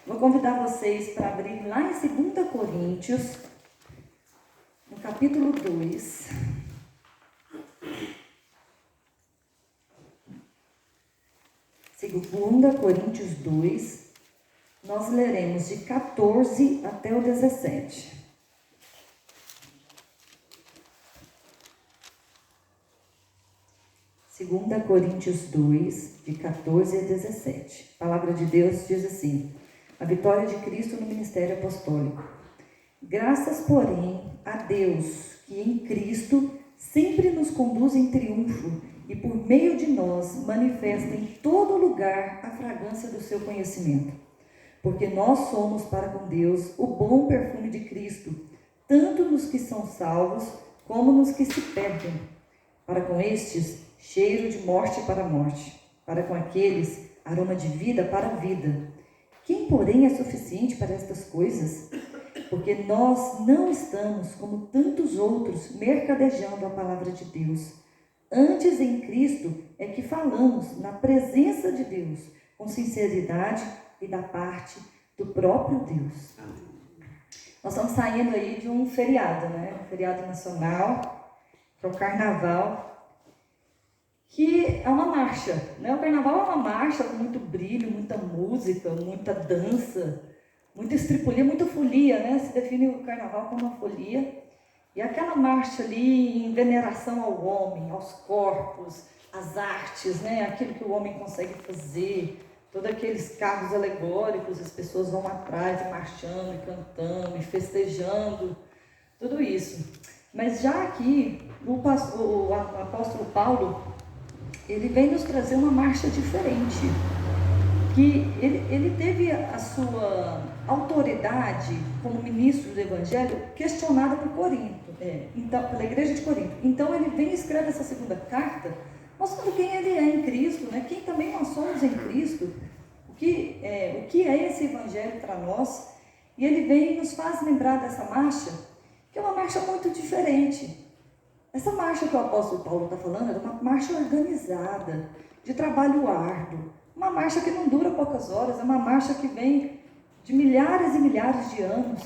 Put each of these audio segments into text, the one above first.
Vou convidar vocês para abrir lá em 2 Coríntios, no capítulo 2. Segunda Coríntios 2, nós leremos de 14 até o 17. Segunda Coríntios 2, de 14 a 17. A palavra de Deus diz assim: a vitória de Cristo no ministério apostólico. Graças, porém, a Deus, que em Cristo sempre nos conduz em triunfo e por meio de nós manifesta em todo lugar a fragrância do seu conhecimento. Porque nós somos para com Deus o bom perfume de Cristo, tanto nos que são salvos como nos que se perdem. Para com estes, cheiro de morte para a morte, para com aqueles, aroma de vida para a vida. Quem, porém, é suficiente para estas coisas? Porque nós não estamos, como tantos outros, mercadejando a palavra de Deus. Antes, em Cristo, é que falamos na presença de Deus, com sinceridade e da parte do próprio Deus. Nós estamos saindo aí de um feriado, né? Um feriado nacional, que é o Carnaval, que é uma marcha, né? O Carnaval é uma marcha com muito brilho, muita música, muita dança, muita estripulia, muita folia, né? Se define o Carnaval como uma folia. E aquela marcha ali em veneração ao homem, aos corpos, às artes, né? Aquilo que o homem consegue fazer, todos aqueles carros alegóricos, as pessoas vão atrás e marchando, e cantando, e festejando, tudo isso. Mas já aqui, o apóstolo Paulo, ele vem nos trazer uma marcha diferente, que ele teve a sua autoridade como ministro do Evangelho questionada por Corinto, então, pela igreja de Corinto. Então ele vem e escreve essa segunda carta, mostrando quem ele é em Cristo, né? Quem também nós somos em Cristo, o que é esse Evangelho para nós. E ele vem e nos faz lembrar dessa marcha, que é uma marcha muito diferente. Essa marcha que o apóstolo Paulo está falando é uma marcha organizada, de trabalho árduo, uma marcha que não dura poucas horas, é uma marcha que vem de milhares e milhares de anos,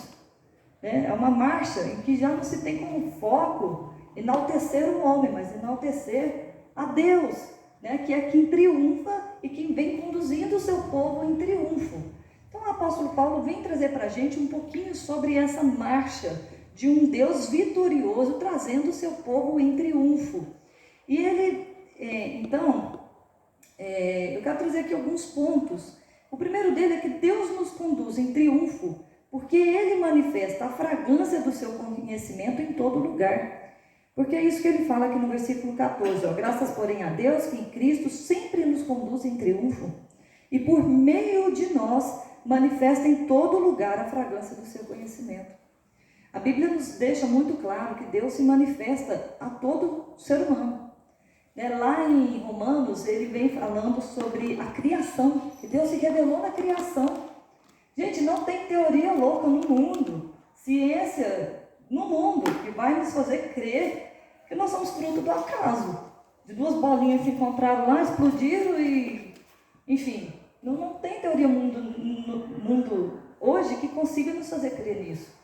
né? É uma marcha em que já não se tem como foco enaltecer o homem, mas enaltecer a Deus, né? Que é quem triunfa e quem vem conduzindo o seu povo em triunfo. Então o apóstolo Paulo vem trazer para a gente um pouquinho sobre essa marcha de um Deus vitorioso trazendo o seu povo em triunfo. E ele, eu quero trazer aqui alguns pontos. O primeiro dele é que Deus nos conduz em triunfo, porque Ele manifesta a fragrância do seu conhecimento em todo lugar. Porque é isso que ele fala aqui no versículo 14. Graças, porém, a Deus, que em Cristo sempre nos conduz em triunfo, e por meio de nós manifesta em todo lugar a fragrância do seu conhecimento. A Bíblia nos deixa muito claro que Deus se manifesta a todo ser humano. Lá em Romanos, ele vem falando sobre a criação, que Deus se revelou na criação. Gente, não tem teoria louca no mundo, ciência no mundo, que vai nos fazer crer que nós somos fruto do acaso. De duas bolinhas que encontraram lá, explodiram e... Enfim, não tem teoria no mundo hoje que consiga nos fazer crer nisso.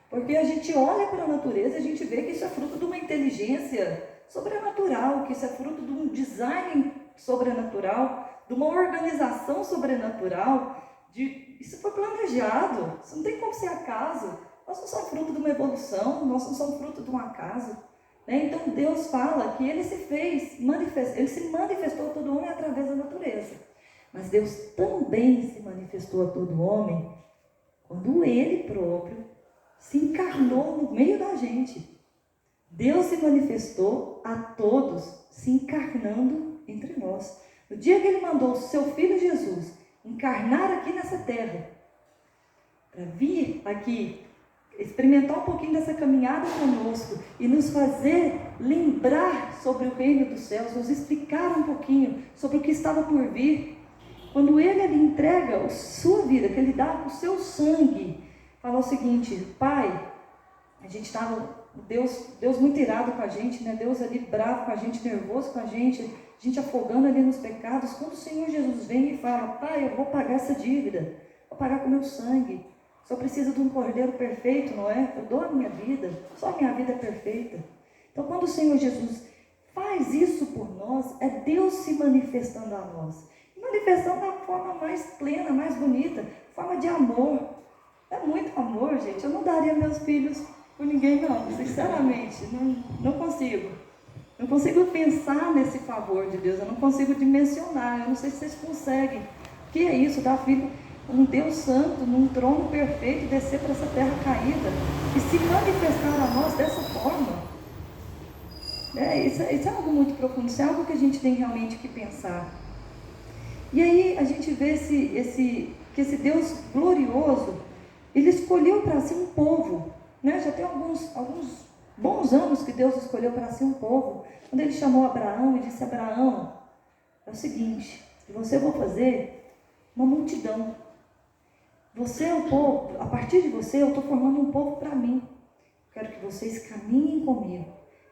Porque a gente olha para a natureza e a gente vê que isso é fruto de uma inteligência sobrenatural, que isso é fruto de um design sobrenatural, de uma organização sobrenatural. Isso foi planejado, isso não tem como ser acaso. Nós não somos fruto de uma evolução, nós não somos fruto de um acaso. Então Deus fala que Ele Ele se manifestou a todo homem através da natureza. Mas Deus também se manifestou a todo homem quando Ele próprio se encarnou no meio da gente. Deus se manifestou a todos, se encarnando entre nós. No dia que Ele mandou o seu Filho Jesus encarnar aqui nessa terra, para vir aqui, experimentar um pouquinho dessa caminhada conosco e nos fazer lembrar sobre o reino dos céus, nos explicar um pouquinho sobre o que estava por vir. Quando Ele entrega a sua vida, que Ele dá o seu sangue, fala o seguinte: Pai, a gente estava, Deus muito irado com a gente, né? Deus ali bravo com a gente, nervoso com a gente afogando ali nos pecados. Quando o Senhor Jesus vem e fala: Pai, eu vou pagar essa dívida, vou pagar com meu sangue. Só preciso de um cordeiro perfeito, não é? Eu dou a minha vida, só a minha vida é perfeita. Então, quando o Senhor Jesus faz isso por nós, é Deus se manifestando a nós. Manifestando da forma mais plena, mais bonita, forma de amor. É muito amor, gente. Eu não daria meus filhos por ninguém, não. Sinceramente, não consigo. Não consigo pensar nesse favor de Deus. Eu não consigo dimensionar. Eu não sei se vocês conseguem. O que é isso? Dar filho, um Deus santo, num trono perfeito, descer para essa terra caída e se manifestar a nós dessa forma. Isso é algo muito profundo. Isso é algo que a gente tem realmente que pensar. E aí a gente vê que esse Deus glorioso, Ele escolheu para si um povo, né? Já tem alguns bons anos que Deus escolheu para si um povo. Quando Ele chamou Abraão e disse: Abraão, é o seguinte, de você eu vou fazer uma multidão. Você é o povo, a partir de você eu estou formando um povo para mim. Eu quero que vocês caminhem comigo.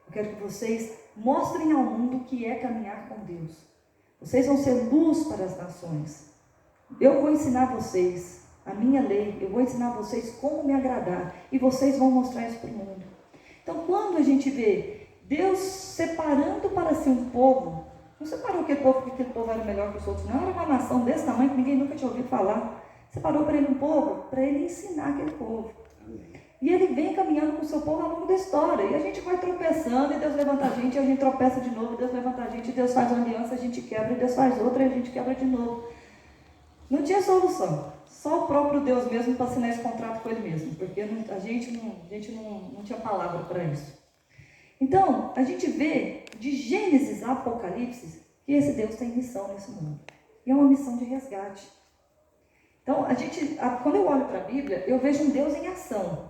Eu quero que vocês mostrem ao mundo o que é caminhar com Deus. Vocês vão ser luz para as nações. Eu vou ensinar vocês a minha lei. Eu vou ensinar vocês como me agradar. E vocês vão mostrar isso para o mundo. Então, quando a gente vê Deus separando para si um povo, não separou aquele povo porque aquele povo era melhor que os outros. Não, era uma nação desse tamanho que ninguém nunca tinha ouvido falar. Separou para ele um povo, para ele ensinar aquele povo. E ele vem caminhando com o seu povo ao longo da história. E a gente vai tropeçando, e Deus levanta a gente, e a gente tropeça de novo, Deus levanta a gente, e Deus faz uma aliança, a gente quebra, e Deus faz outra, e a gente quebra de novo. Não tinha solução. Só o próprio Deus mesmo para assinar esse contrato com Ele mesmo. Porque a gente não tinha palavra para isso. Então, a gente vê de Gênesis a Apocalipse que esse Deus tem missão nesse mundo. E é uma missão de resgate. Então, quando eu olho para a Bíblia, eu vejo um Deus em ação.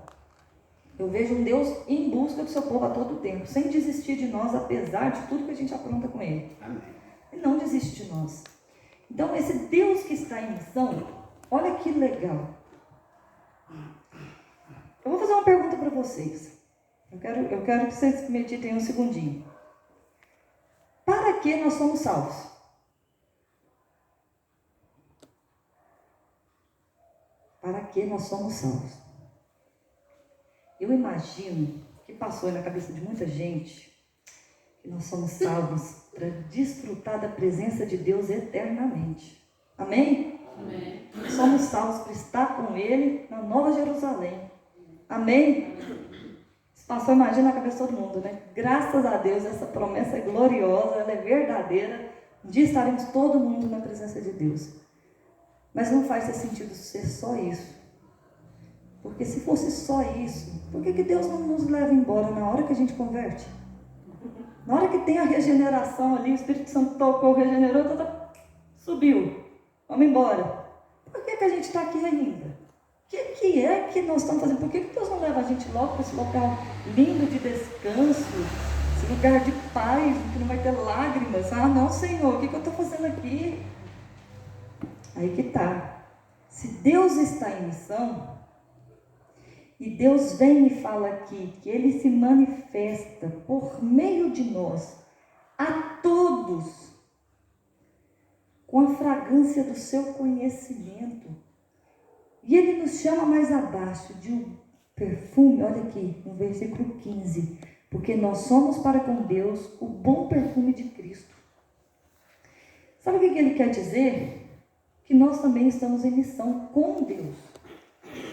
Eu vejo um Deus em busca do seu povo a todo tempo, sem desistir de nós, apesar de tudo que a gente apronta com Ele. Amém. Ele não desiste de nós. Então, esse Deus que está em missão, olha que legal. Eu vou fazer uma pergunta para vocês. Eu quero que vocês meditem um segundinho. Para que nós somos salvos? Para que nós somos salvos? Eu imagino que passou aí na cabeça de muita gente que nós somos salvos para desfrutar da presença de Deus eternamente. Amém? Amém. Somos salvos para estar com Ele na Nova Jerusalém. Amém? Isso passou, imagina, na cabeça de todo mundo, né? Graças a Deus, essa promessa é gloriosa, ela é verdadeira. Um dia estaremos todo mundo na presença de Deus. Mas não faz sentido ser só isso. Porque se fosse só isso, por que Deus não nos leva embora na hora que a gente converte? Na hora que tem a regeneração ali, o Espírito Santo tocou, regenerou, subiu. Vamos embora. Por que a gente está aqui ainda? O que é que nós estamos fazendo? Por que Deus não leva a gente logo para esse local lindo de descanso, esse lugar de paz, que não vai ter lágrimas? Ah, não, Senhor, o que eu estou fazendo aqui? Aí que está. Se Deus está em missão, e Deus vem e fala aqui que Ele se manifesta por meio de nós, a todos, com a fragrância do seu conhecimento. E Ele nos chama mais abaixo de um perfume, olha aqui, no versículo 15, porque nós somos para com Deus o bom perfume de Cristo. Sabe o que Ele quer dizer? Que nós também estamos em missão com Deus.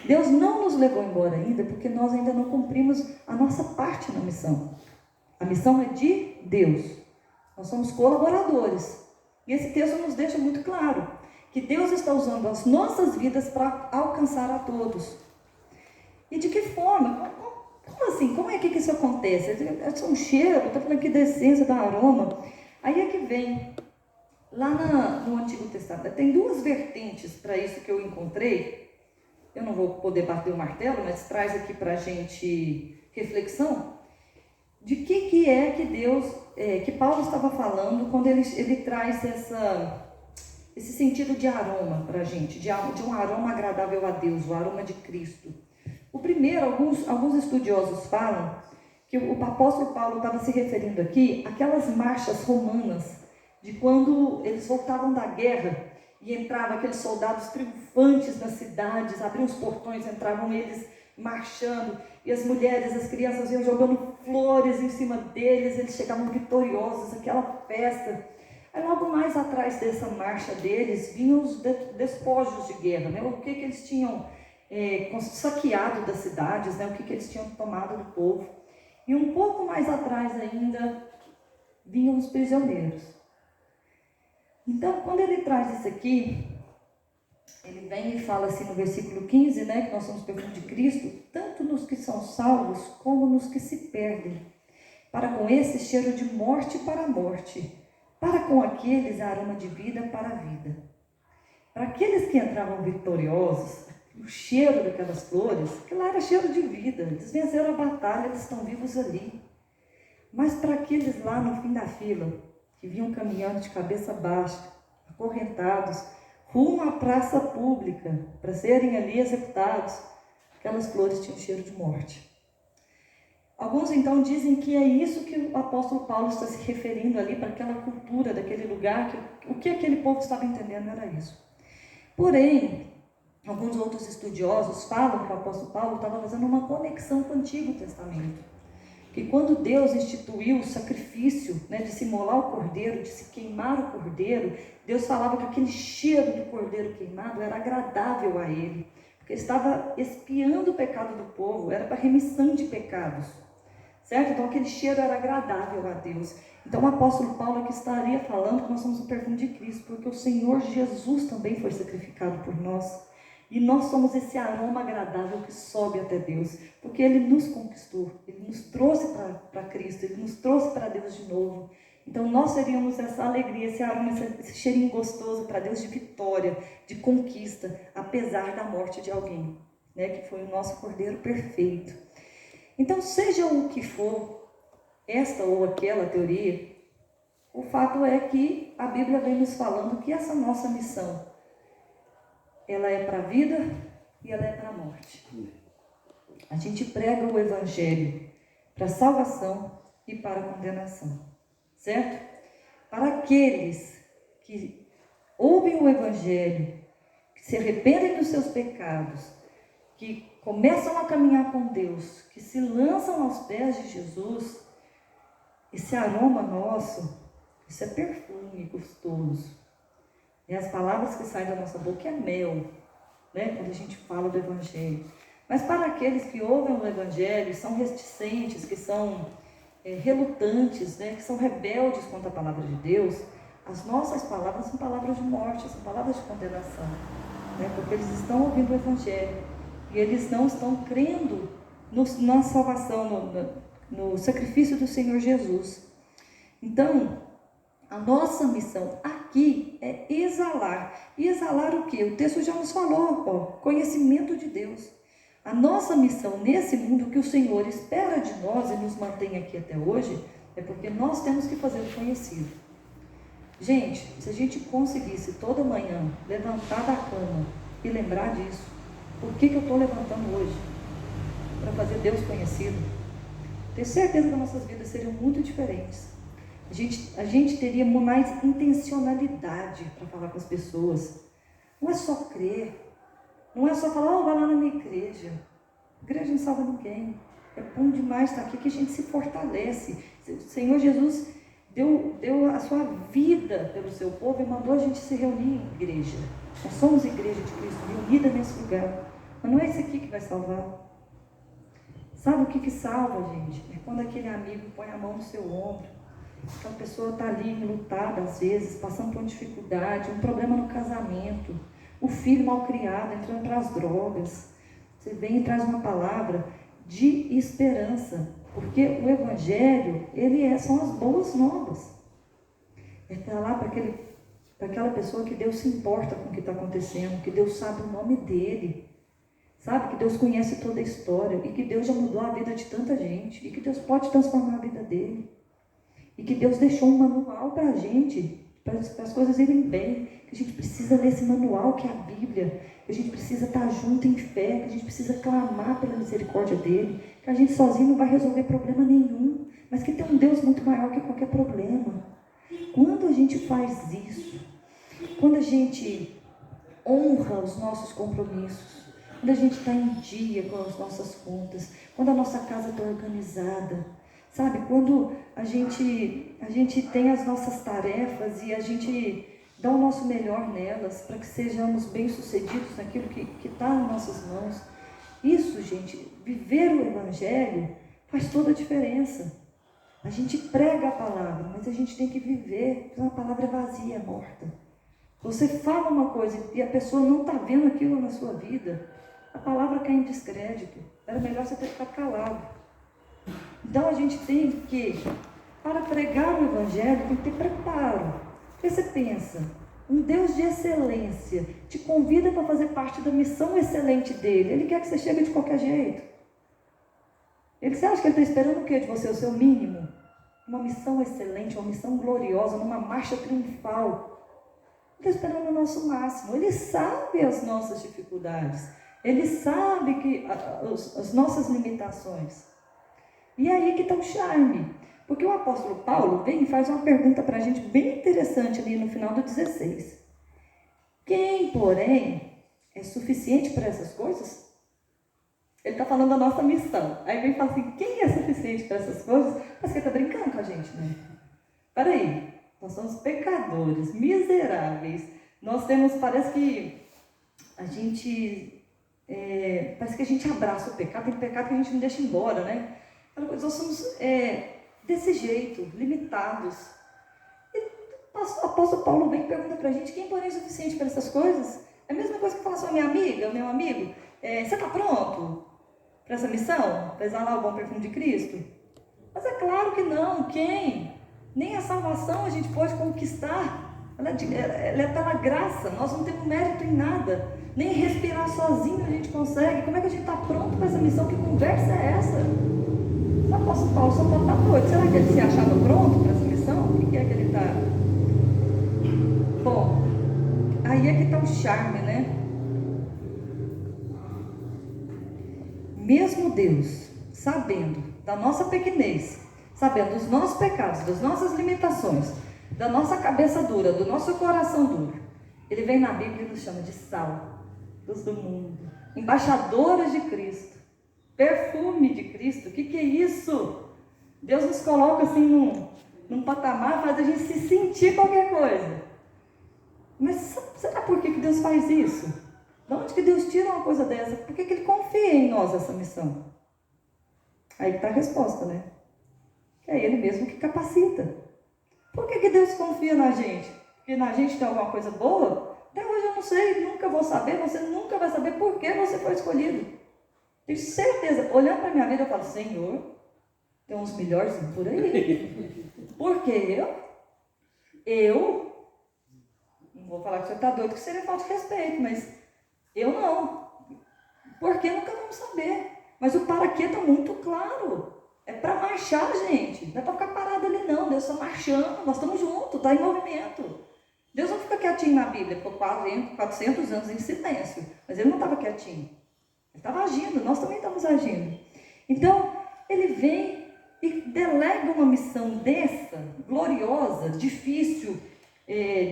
Deus não nos levou embora ainda, porque nós ainda não cumprimos a nossa parte na missão. A missão é de Deus. Nós somos colaboradores. E esse texto nos deixa muito claro que Deus está usando as nossas vidas para alcançar a todos. E de que forma? Como assim? Como é que isso acontece? É um cheiro, estou falando aqui da essência, da aroma. Aí é que vem, lá no Antigo Testamento, tem duas vertentes para isso que eu encontrei. Eu não vou poder bater o martelo, mas traz aqui para a gente reflexão de que é que Deus, que Paulo estava falando quando ele traz esse sentido de aroma para a gente, de um aroma agradável a Deus, o aroma de Cristo. O primeiro, alguns estudiosos falam que o apóstolo Paulo estava se referindo aqui àquelas marchas romanas de quando eles voltavam da guerra e entravam aqueles soldados triunfantes nas cidades, abriam os portões, entravam eles marchando, e as mulheres, as crianças iam jogando flores em cima deles, eles chegavam vitoriosos, aquela festa. Aí logo mais atrás dessa marcha deles, vinham os despojos de guerra, né? O que eles tinham saqueado das cidades, né? O que eles tinham tomado do povo. E um pouco mais atrás ainda, vinham os prisioneiros. Então, quando ele traz isso aqui, ele vem e fala assim no versículo 15, né, que nós somos perfume de Cristo, tanto nos que são salvos, como nos que se perdem. Para com esse, cheiro de morte para a morte. Para com aqueles, aroma de vida para a vida. Para aqueles que entravam vitoriosos, o cheiro daquelas flores, aquilo era cheiro de vida. Eles venceram a batalha, eles estão vivos ali. Mas para aqueles lá no fim da fila, que vinham caminhando de cabeça baixa, acorrentados, rumo à praça pública, para serem ali executados, aquelas flores tinham cheiro de morte. Alguns então dizem que é isso que o apóstolo Paulo está se referindo ali, para aquela cultura daquele lugar, que o que aquele povo estava entendendo era isso. Porém, alguns outros estudiosos falam que o apóstolo Paulo estava fazendo uma conexão com o Antigo Testamento. Que quando Deus instituiu o sacrifício, né, de se molar o cordeiro, de se queimar o cordeiro, Deus falava que aquele cheiro do cordeiro queimado era agradável a ele, porque ele estava expiando o pecado do povo, era para remissão de pecados, certo? Então aquele cheiro era agradável a Deus. Então o apóstolo Paulo aqui estaria falando que nós somos o perfume de Cristo, porque o Senhor Jesus também foi sacrificado por nós. E nós somos esse aroma agradável que sobe até Deus, porque Ele nos conquistou, Ele nos trouxe para Cristo, Ele nos trouxe para Deus de novo. Então nós seríamos essa alegria, esse aroma, esse cheirinho gostoso para Deus de vitória, de conquista, apesar da morte de alguém, né, que foi o nosso Cordeiro perfeito. Então seja o que for, esta ou aquela teoria, o fato é que a Bíblia vem nos falando que essa nossa missão, ela é para a vida e ela é para a morte. A gente prega o Evangelho para a salvação e para a condenação, certo? Para aqueles que ouvem o Evangelho, que se arrependem dos seus pecados, que começam a caminhar com Deus, que se lançam aos pés de Jesus, esse aroma nosso, isso é perfume gostoso. E as palavras que saem da nossa boca é mel, né? Quando a gente fala do Evangelho. Mas para aqueles que ouvem o Evangelho, são reticentes, que são relutantes, né? Que são rebeldes contra a palavra de Deus, as nossas palavras são palavras de morte, são palavras de condenação, né? Porque eles estão ouvindo o Evangelho e eles não estão crendo na salvação, no sacrifício do Senhor Jesus. Então, a nossa missão aqui é exalar. E exalar o quê? O texto já nos falou, conhecimento de Deus. A nossa missão nesse mundo, que o Senhor espera de nós e nos mantém aqui até hoje, é porque nós temos que fazer o conhecido. Gente, se a gente conseguisse toda manhã levantar da cama e lembrar disso, por que eu estou levantando hoje? Para fazer Deus conhecido. Tenho certeza que as nossas vidas seriam muito diferentes. A gente teria mais intencionalidade para falar com as pessoas. Não é só crer. Não é só falar, vai lá na minha igreja. A igreja não salva ninguém. É bom demais estar aqui que a gente se fortalece. O Senhor Jesus deu a sua vida pelo seu povo e mandou a gente se reunir em igreja. Nós somos igreja de Cristo, reunida nesse lugar. Mas não é esse aqui que vai salvar. Sabe o que salva, gente? É quando aquele amigo põe a mão no seu ombro. Aquela pessoa está ali enlutada às vezes, passando por uma dificuldade, um problema no casamento, o filho mal criado, entrando para as drogas. Você vem e traz uma palavra de esperança, porque o Evangelho, são as boas novas. É para lá, para aquela pessoa que Deus se importa com o que está acontecendo, que Deus sabe o nome dele, sabe? Que Deus conhece toda a história e que Deus já mudou a vida de tanta gente e que Deus pode transformar a vida dele. E que Deus deixou um manual para a gente, para as coisas irem bem. Que a gente precisa ler esse manual que é a Bíblia. Que a gente precisa estar junto em fé. Que a gente precisa clamar pela misericórdia dele. Que a gente sozinho não vai resolver problema nenhum. Mas que tem um Deus muito maior que qualquer problema. Quando a gente faz isso, quando a gente honra os nossos compromissos, quando a gente está em dia com as nossas contas, quando a nossa casa está organizada, sabe? Quando a gente tem as nossas tarefas e a gente dá o nosso melhor nelas para que sejamos bem-sucedidos naquilo que está nas nossas mãos. Isso, gente, viver o Evangelho faz toda a diferença. A gente prega a palavra, mas a gente tem que viver, porque a palavra é vazia, é morta. Você fala uma coisa e a pessoa não está vendo aquilo na sua vida, a palavra cai em descrédito. Era melhor você ter ficado calado. Então a gente tem que, para pregar o Evangelho, tem que ter preparo. Porque você pensa, um Deus de excelência te convida para fazer parte da missão excelente dele. Ele quer que você chegue de qualquer jeito. Você acha que ele está esperando o quê de você? O seu mínimo? Uma missão excelente, uma missão gloriosa, numa marcha triunfal. Ele está esperando o nosso máximo. Ele sabe as nossas dificuldades. Ele sabe as nossas limitações. E aí que está o charme. Porque o apóstolo Paulo vem e faz uma pergunta para a gente bem interessante ali no final do 16. Quem, porém, é suficiente para essas coisas? Ele está falando da nossa missão. Aí vem e fala assim, quem é suficiente para essas coisas? Mas que ele está brincando com a gente, né? Peraí, nós somos pecadores, miseráveis. Nós temos, parece que a gente abraça o pecado. Tem pecado que a gente não deixa embora, né? Nós somos desse jeito, limitados. E o apóstolo Paulo vem e pergunta para a gente, quem porém é suficiente para essas coisas? É a mesma coisa que falar assim, minha amiga, meu amigo, você está pronto para essa missão? Para exalar o bom perfume de Cristo? Mas é claro que não. Quem? Nem a salvação a gente pode conquistar. Ela está na graça. Nós não temos mérito em nada. Nem respirar sozinho a gente consegue. Como é que a gente está pronto para essa missão? Que conversa é essa? O apóstolo Paulo só pode estar doido. Será que ele se achava pronto para essa missão? O que é que ele está? Bom, aí é que está o charme, né? Mesmo Deus, sabendo da nossa pequenez, sabendo dos nossos pecados, das nossas limitações, da nossa cabeça dura, do nosso coração duro, Ele vem na Bíblia e nos chama de sal, luz do mundo, embaixadores de Cristo, perfume de Cristo. O que é isso? Deus nos coloca assim num patamar, faz a gente se sentir qualquer coisa. Mas será por que Deus faz isso? De onde que Deus tira uma coisa dessa? Por que Ele confia em nós essa missão? Aí está a resposta, né? Que é Ele mesmo que capacita. Por que Deus confia na gente? Porque na gente tem alguma coisa boa? Até hoje eu não sei, nunca vou saber, você nunca vai saber por que você foi escolhido. Tenho certeza, olhando para a minha vida, eu falo, Senhor, tem uns melhores por aí. Por quê? Eu, não vou falar que você está doido, que seria falta de respeito, mas eu não. Porque nunca vamos saber. Mas o para quê está muito claro. É para marchar, gente. Não é para ficar parado ali, não. Deus está marchando, nós estamos juntos, está em movimento. Deus não fica quietinho na Bíblia, ficou 400 anos em silêncio. Mas Ele não estava quietinho. Ele estava agindo, nós também estamos agindo. Então, Ele vem e delega uma missão dessa, gloriosa, difícil,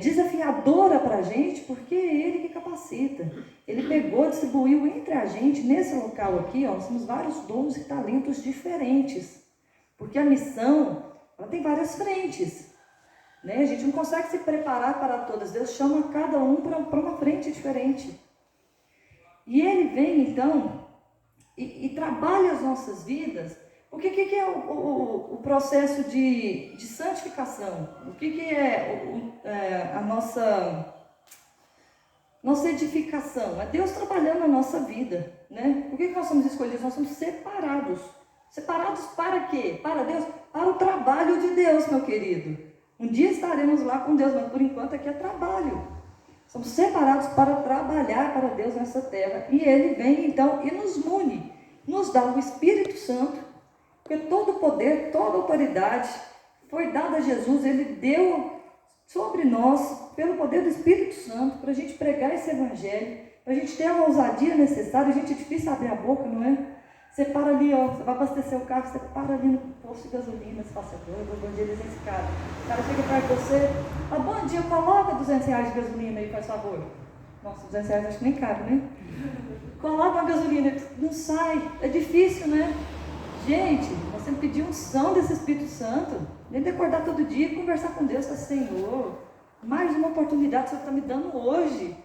desafiadora para a gente, porque é Ele que capacita. Ele pegou, distribuiu entre a gente, nesse local aqui, nós temos vários dons e talentos diferentes, porque a missão, ela tem várias frentes, né? A gente não consegue se preparar para todas, Deus chama cada um para uma frente diferente, e Ele vem então e trabalha as nossas vidas. O que é o processo de santificação? O que é a nossa edificação? É Deus trabalhando a nossa vida, né? Por que nós somos escolhidos? Nós somos separados. Separados para quê? Para Deus? Para o trabalho de Deus, meu querido. Um dia estaremos lá com Deus, mas por enquanto aqui é trabalho. Somos separados para trabalhar para Deus nessa terra. E Ele vem então e nos une, nos dá o Espírito Santo. Porque todo o poder, toda a autoridade foi dada a Jesus. Ele deu sobre nós, pelo poder do Espírito Santo, para a gente pregar esse Evangelho, para a gente ter a ousadia necessária. A gente é difícil abrir a boca, não é? Você para ali, ó, você vai abastecer o carro, você para ali no posto de gasolina, você fala assim, eu vou evangelizar esse cara. O cara chega perto de você, fala, bom dia, coloca R$200 de gasolina aí, faz favor. Nossa, R$200 acho que nem cabe, né? Coloca uma gasolina, não sai, é difícil, né? Gente, nós temos que pedir unção desse Espírito Santo, nem de acordar todo dia e conversar com Deus, falar, Senhor, mais uma oportunidade que o Senhor está me dando hoje.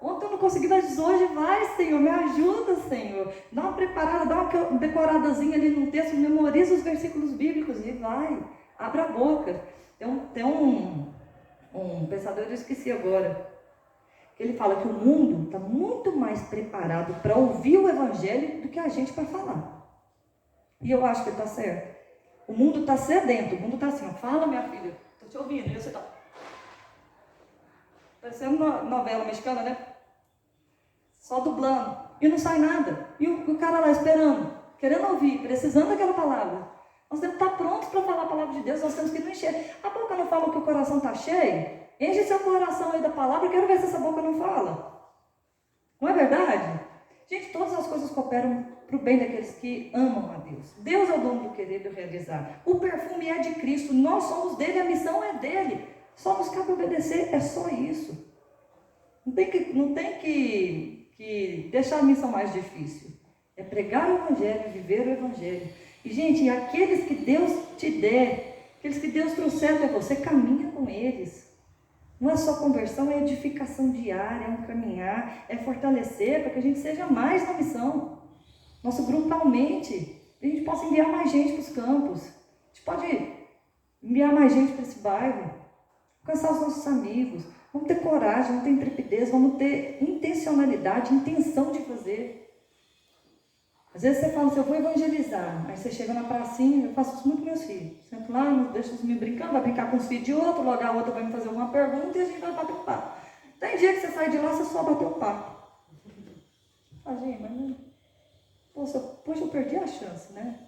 Ontem eu não consegui, mas hoje vai, Senhor, me ajuda, Senhor. Dá uma preparada, dá uma decoradazinha ali no texto, memoriza os versículos bíblicos e vai, abra a boca. Tem um pensador, eu esqueci agora, que ele fala que o mundo está muito mais preparado para ouvir o Evangelho do que a gente para falar. E eu acho que ele está certo. O mundo está sedento, o mundo está assim, ó, fala minha filha, estou te ouvindo, e você está... Parecendo uma novela mexicana, né? Só dublando. E não sai nada. E o cara lá esperando, querendo ouvir, precisando daquela palavra. Nós temos que estar prontos para falar a palavra de Deus, nós temos que não encher. A boca não fala que o coração está cheio? Enche seu coração aí da palavra, eu quero ver se essa boca não fala. Não é verdade? Gente, todas as coisas cooperam para o bem daqueles que amam a Deus. Deus é o dono do querer e do realizar. O perfume é de Cristo, nós somos dele, a missão é dele. Só nos cabe obedecer, é só isso. Não tem que deixar a missão mais difícil. É pregar o Evangelho, viver o Evangelho. E, gente, aqueles que Deus te der, aqueles que Deus trouxer até você, caminha com eles. Não é só conversão, é edificação diária, é um caminhar, é fortalecer para que a gente seja mais na missão. Nosso grupo aumente, a gente possa enviar mais gente para os campos. A gente pode enviar mais gente para esse bairro, alcançar os nossos amigos. Vamos ter coragem, vamos ter intrepidez, vamos ter intencionalidade, intenção de fazer. Às vezes você fala assim, eu vou evangelizar. Aí você chega na pracinha, eu faço isso muito com meus filhos. Sento lá, deixo os meninos brincando, vai brincar com os filhos de outro, logo a outra vai me fazer alguma pergunta e a gente vai bater um papo. Tem dia que você sai de lá, você só bateu um papo. Ah, gente, mas não... Poxa, eu perdi a chance, né?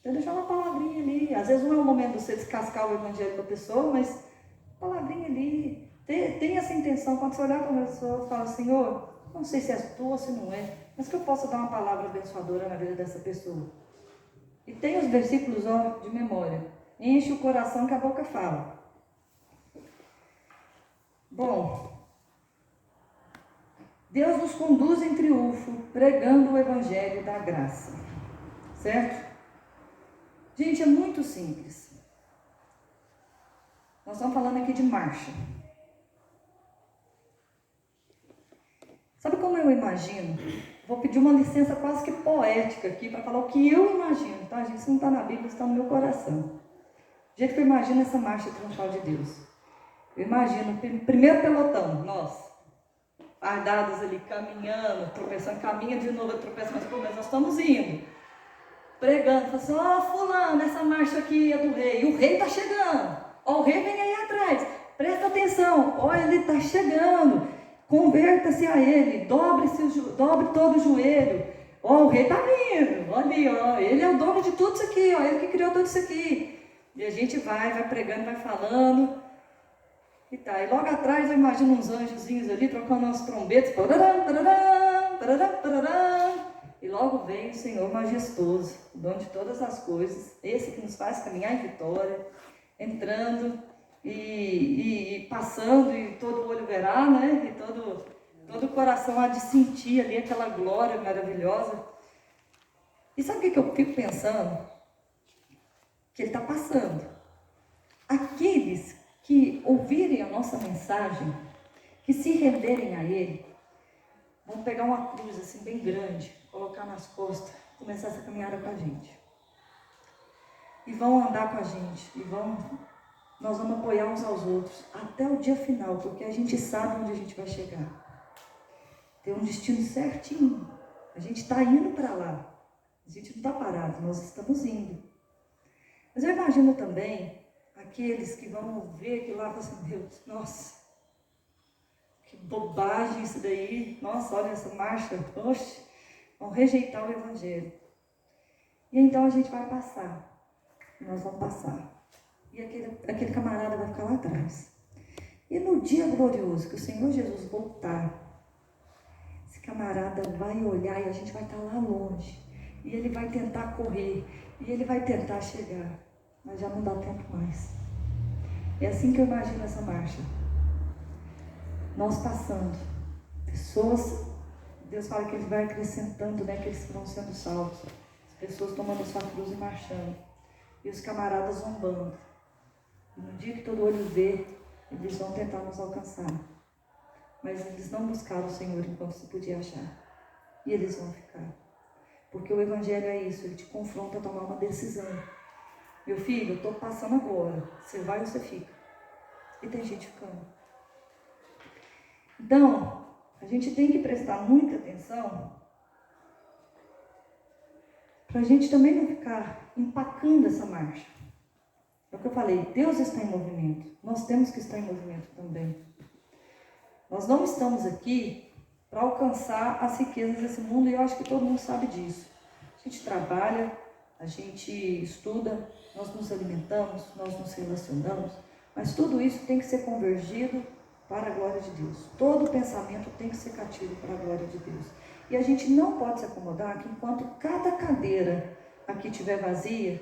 Tem que deixar uma palavrinha ali. Às vezes não é o momento de você descascar o evangelho para a pessoa, mas palavrinha ali. Tem essa intenção, quando você olhar para a pessoa e fala, Senhor, não sei se é tua ou se não é, mas que eu possa dar uma palavra abençoadora na vida dessa pessoa. E tem os versículos de memória. Enche o coração que a boca fala. Bom, Deus nos conduz em triunfo, pregando o Evangelho da graça. Certo? Gente, é muito simples. Nós estamos falando aqui de marcha. Sabe como eu imagino? Vou pedir uma licença quase que poética aqui para falar o que eu imagino, tá, gente? Isso não está na Bíblia, isso está no meu coração. Do jeito que eu imagino essa marcha triunfal de Deus. Eu imagino o primeiro pelotão, nós, fardados ali, caminhando, tropeçando, caminha de novo, tropeçando, mas nós estamos indo, pregando, falando assim, ó, fulano, essa marcha aqui é do rei, o rei está chegando, ó, o rei vem aí atrás, presta atenção, ó, ele está chegando. Converta-se a ele, dobre todo o joelho. Ó, o rei está vindo, olha ali, ó, ele é o dono de tudo isso aqui, ó, ele que criou tudo isso aqui. E a gente vai pregando, vai falando. E tá, e logo atrás eu imagino uns anjozinhos ali, trocando umas trombetas. Pararam, pararam, pararam, pararam. E logo vem o Senhor majestoso, o dono de todas as coisas, esse que nos faz caminhar em vitória, entrando e passando, e todo olho verá, né? E todo o coração há de sentir ali aquela glória maravilhosa. E sabe o que eu fico pensando? Que ele está passando. Aqueles que ouvirem a nossa mensagem, que se renderem a ele, vão pegar uma cruz assim bem grande, colocar nas costas, começar essa caminhada com a gente. E vão andar com a gente, nós vamos apoiar uns aos outros até o dia final, porque a gente sabe onde a gente vai chegar. Tem um destino certinho. A gente está indo para lá. A gente não está parado, nós estamos indo. Mas eu imagino também aqueles que vão ver aquilo lá e falam assim, Deus, nossa, que bobagem isso daí. Nossa, olha essa marcha. Oxe, vão rejeitar o Evangelho. E então a gente vai passar. Nós vamos passar. E aquele camarada vai ficar lá atrás. E no dia glorioso que o Senhor Jesus voltar, esse camarada vai olhar e a gente vai estar lá longe. E ele vai tentar correr. E ele vai tentar chegar. Mas já não dá tempo mais. É assim que eu imagino essa marcha. Nós passando. Pessoas, Deus fala que ele vai acrescentando, né? Que eles vão sendo salvos. As pessoas tomando sua cruz e marchando. E os camaradas zombando. E no dia que todo olho vê, eles vão tentar nos alcançar. Mas eles não buscaram o Senhor enquanto se podia achar. E eles vão ficar. Porque o Evangelho é isso, ele te confronta a tomar uma decisão. Meu filho, eu estou passando agora. Você vai ou você fica? E tem gente ficando. Então, a gente tem que prestar muita atenção para a gente também não ficar empacando essa marcha. É o que eu falei, Deus está em movimento. Nós temos que estar em movimento também. Nós não estamos aqui para alcançar as riquezas desse mundo, e eu acho que todo mundo sabe disso. A gente trabalha, a gente estuda, nós nos alimentamos, nós nos relacionamos, mas tudo isso tem que ser convergido para a glória de Deus. Todo pensamento tem que ser cativo para a glória de Deus. E a gente não pode se acomodar que enquanto cada cadeira aqui estiver vazia,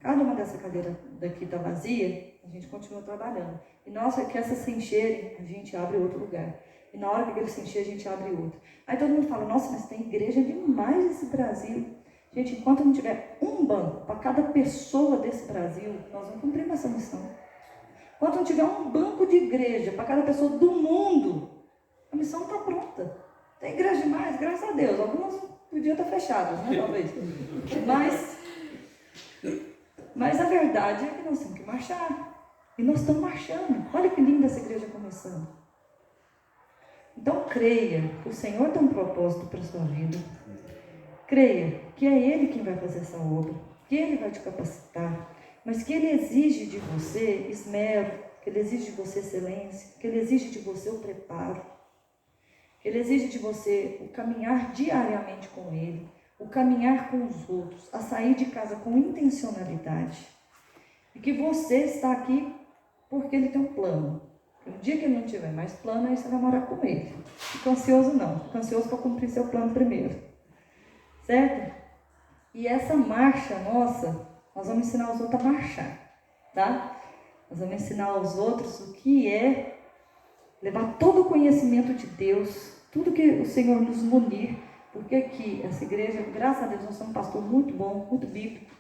cada uma dessa cadeira daqui está vazia, a gente continua trabalhando. E nossa, que essas se encherem, a gente abre outro lugar. E na hora que ele se encher, a gente abre outro. Aí todo mundo fala, nossa, mas tem igreja demais nesse Brasil. Gente, enquanto não tiver um banco para cada pessoa desse Brasil, nós vamos cumprir essa missão. Enquanto não tiver um banco de igreja para cada pessoa do mundo, a missão está pronta. Tem igreja demais, graças a Deus. Algumas podiam estar fechadas, né, talvez. Mas a verdade é que nós temos que marchar. E nós estamos marchando. Olha que linda essa igreja começando. Então creia que o Senhor tem um propósito para a sua vida. Creia que é Ele quem vai fazer essa obra, que Ele vai te capacitar, mas que Ele exige de você esmero, que Ele exige de você excelência, que Ele exige de você o preparo, que Ele exige de você o caminhar diariamente com Ele, o caminhar com os outros, a sair de casa com intencionalidade. E que você está aqui porque Ele tem um plano. No dia que Ele não tiver mais plano, aí você vai morar com Ele. Fica ansioso não, fica ansioso para cumprir seu plano primeiro. Certo? E essa marcha nossa, nós vamos ensinar os outros a marchar, tá? Nós vamos ensinar aos outros o que é levar todo o conhecimento de Deus, tudo que o Senhor nos munir, porque aqui, essa igreja, graças a Deus, nós somos um pastor muito bom, muito bíblico.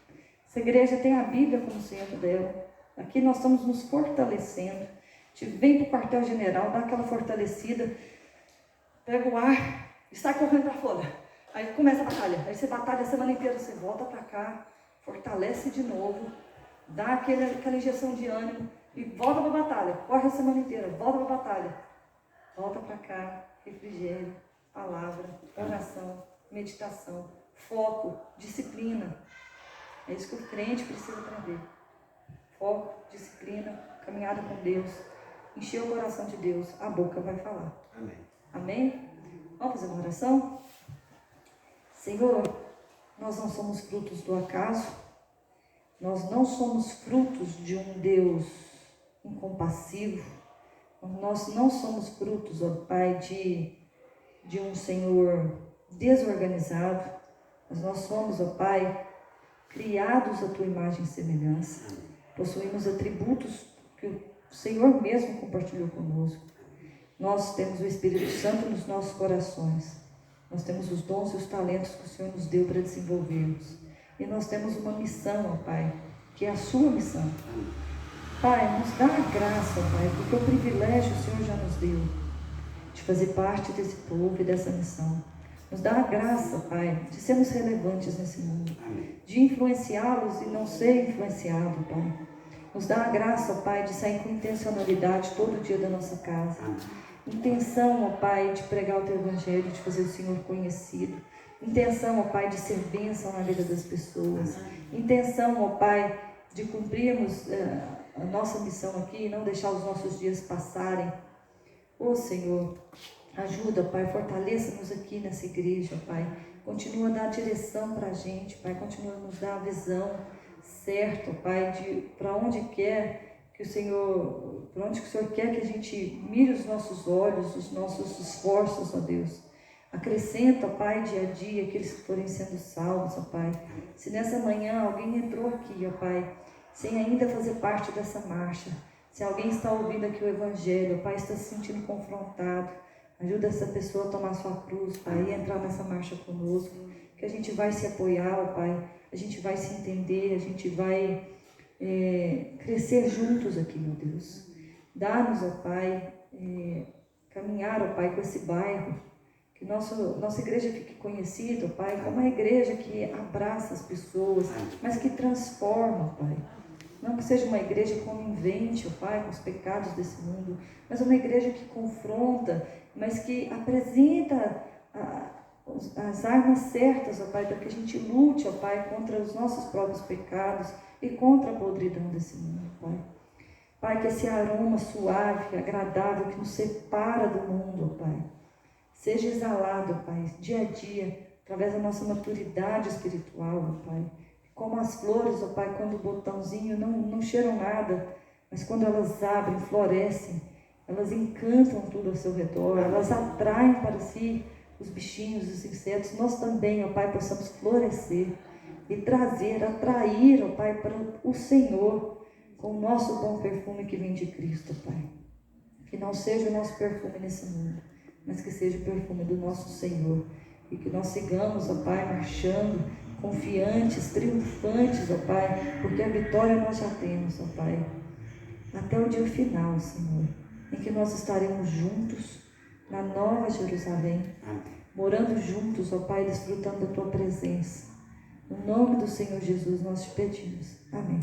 Essa igreja tem a Bíblia como centro dela. Aqui nós estamos nos fortalecendo. A gente vem para o quartel-general, dá aquela fortalecida, pega o ar e sai correndo para fora. Aí começa a batalha, aí você batalha a semana inteira, você volta para cá, fortalece de novo, dá aquela injeção de ânimo e volta para a batalha, corre a semana inteira, volta para a batalha, volta para cá, refrigério, palavra, oração, meditação, foco, disciplina. É isso que o crente precisa aprender. Foco, disciplina, caminhada com Deus, encher o coração de Deus, a boca vai falar. Amém? Amém? Vamos fazer uma oração? Senhor, nós não somos frutos do acaso, nós não somos frutos de um Deus incompassivo, nós não somos frutos, ó Pai, de um Senhor desorganizado, mas nós somos, ó Pai, criados à Tua imagem e semelhança, possuímos atributos que o Senhor mesmo compartilhou conosco. Nós temos o Espírito Santo nos nossos corações. Nós temos os dons e os talentos que o Senhor nos deu para desenvolvermos. E nós temos uma missão, ó Pai, que é a sua missão. Pai, nos dá a graça, ó Pai, porque o privilégio o Senhor já nos deu de fazer parte desse povo e dessa missão. Nos dá a graça, Pai, de sermos relevantes nesse mundo, de influenciá-los e não ser influenciado, Pai. Nos dá a graça, Pai, de sair com intencionalidade todo dia da nossa casa. Intenção, ó Pai, de pregar o Teu Evangelho, de fazer o Senhor conhecido. Intenção, ó Pai, de ser bênção na vida das pessoas. Intenção, ó Pai, de cumprirmos a nossa missão aqui e não deixar os nossos dias passarem. Ô Senhor, ajuda, Pai, fortaleça-nos aqui nessa igreja, Pai. Continua a dar direção para a gente, Pai. Continua a nos dar a visão certa, Pai, de para onde quer que o Senhor, para onde que o Senhor quer que a gente mire os nossos olhos, os nossos esforços, ó Deus. Acrescenta, ó Pai, dia a dia, aqueles que forem sendo salvos, ó Pai. Se nessa manhã alguém entrou aqui, ó Pai, sem ainda fazer parte dessa marcha, se alguém está ouvindo aqui o Evangelho, ó Pai, está se sentindo confrontado, ajuda essa pessoa a tomar sua cruz, Pai, e entrar nessa marcha conosco, que a gente vai se apoiar, ó Pai, a gente vai se entender, a gente vai crescer juntos aqui, meu Deus. Dá-nos, ó Pai, caminhar, ó Pai, com esse bairro, que nossa igreja fique conhecida, ó Pai, como uma igreja que abraça as pessoas, mas que transforma, ó Pai. Não que seja uma igreja conivente, ó Pai, com os pecados desse mundo, mas uma igreja que confronta, mas que apresenta as armas certas, ó Pai, para que a gente lute, ó Pai, contra os nossos próprios pecados e contra a podridão desse mundo, Pai. Pai, que esse aroma suave, agradável, que nos separa do mundo, ó Pai, seja exalado, ó Pai, dia a dia, através da nossa maturidade espiritual, ó Pai. Como as flores, ó Pai, quando o botãozinho não cheiram nada, mas quando elas abrem, florescem, elas encantam tudo ao seu redor, elas atraem para si os bichinhos, os insetos. Nós também, ó Pai, possamos florescer e atrair, ó Pai, para o Senhor, com o nosso bom perfume que vem de Cristo, Pai. Que não seja o nosso perfume nesse mundo, mas que seja o perfume do nosso Senhor. E que nós sigamos, ó Pai, marchando, confiantes, triunfantes, ó Pai, porque a vitória nós já temos, ó Pai. Até o dia final, Senhor, em que nós estaremos juntos na Nova Jerusalém, morando juntos, ó Pai, desfrutando da Tua presença. No nome do Senhor Jesus nós te pedimos. Amém.